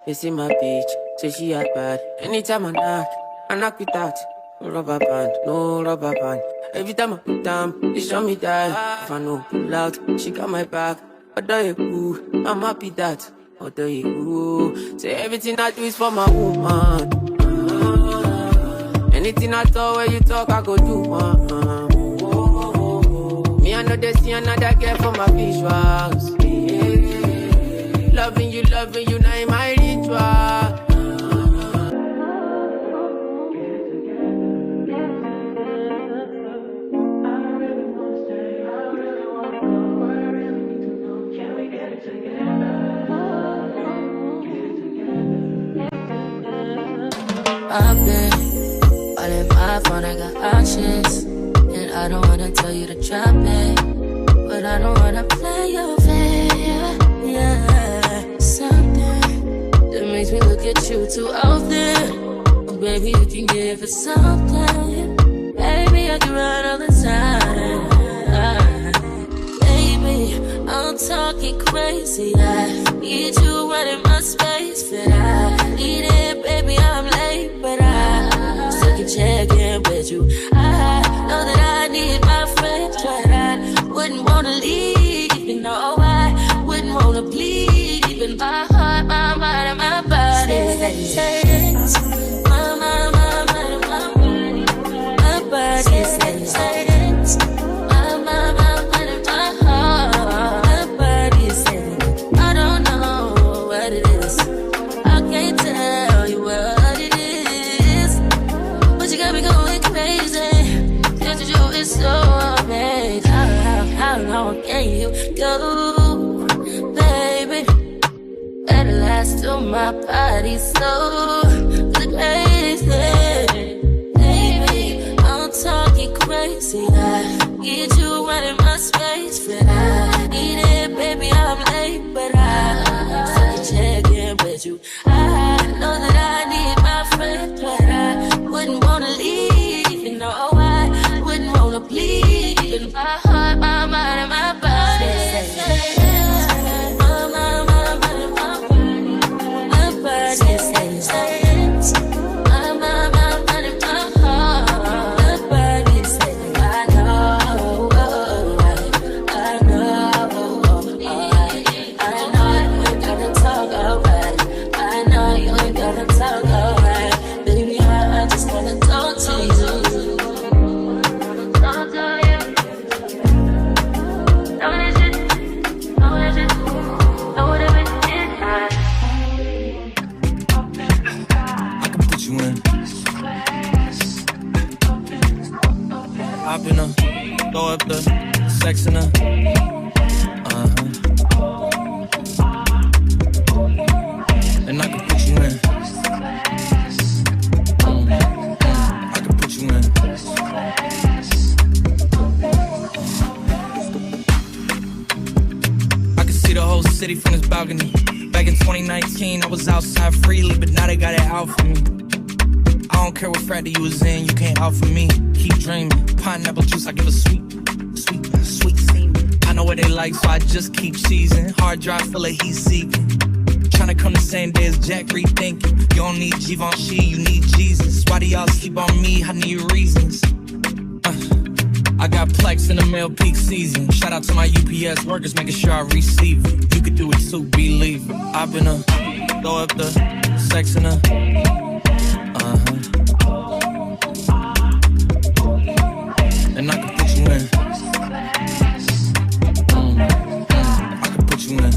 You see my bitch, say she had bad. Anytime I knock with that. No rubber band, no rubber band. Every time I put down, they show me that. If I know pull out, she got my back. Although you cool, I'm happy that. Although you cool, say everything I do is for my woman. Anything I talk, when you talk, I go do. Me, I know they see another girl for my visuals. Loving you, now in my ritual. I've been all in my phone, I got options. And I don't wanna tell you to drop it, but I don't wanna play your fair. Yeah, something that makes me look at you too often. Oh, baby, you can give it something. Baby, I can run all the time. Baby, I'm talking crazy. I need you running my space, but I need it, baby. I'm late, but I still can check in with you. I know that I need my friends, but I wouldn't wanna leave. You know, I wouldn't wanna bleed. Even my heart, my mind, and my body. My mind, and my body. My body says my mind, and my heart. My body says I don't know what it is. I can't tell you what it is, but you got me going crazy. Just to you is so amazing. How long can you go, baby? At last till my body so crazy. Baby, I'm talking crazy. I need you running my space, but I need it, baby. I'm late, but I still can check in with you. I know that I need my friend, but I wouldn't wanna leave. You know, I wouldn't wanna bleed. Even my heart, my mind, and my body. Throw up the sex in her. And I can put you in. I can put you in. I can see the whole city from this balcony. Back in 2019, I was outside freely, but now they got it out for me. I don't care what frat you was in, you can't out for me. Keep dreaming, pineapple juice, I give a sweet semen. I know what they like, so I just keep cheesing. Hard drive full of heat seeking. Tryna come the same day as Jack, rethinking. You don't need Givenchy, you need Jesus. Why do y'all sleep on me? I need reasons. I got Plex in the mail peak season. Shout out to my UPS workers, making sure I receive it. You could do it too, believe it. I've been throw up the sex in her. And I can put you in. I can put you in.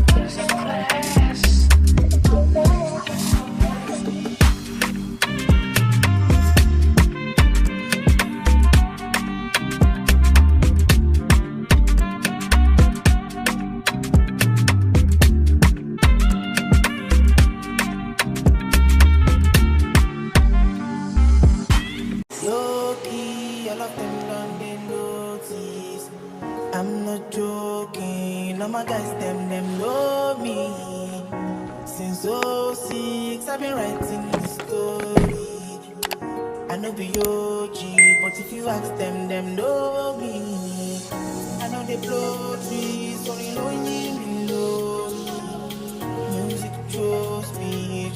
I'm not joking, all my guys, them know me. Since '06, I've been writing this story. I know be OG, but if you ask them know me. I know they blow trees, only know me. Music chose me,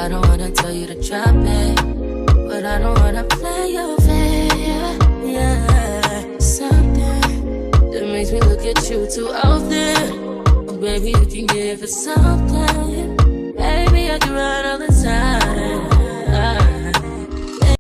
I don't wanna tell you to drop it, but I don't wanna play your fair. Yeah, something that makes me look at you too often. Oh, baby, you can give it something.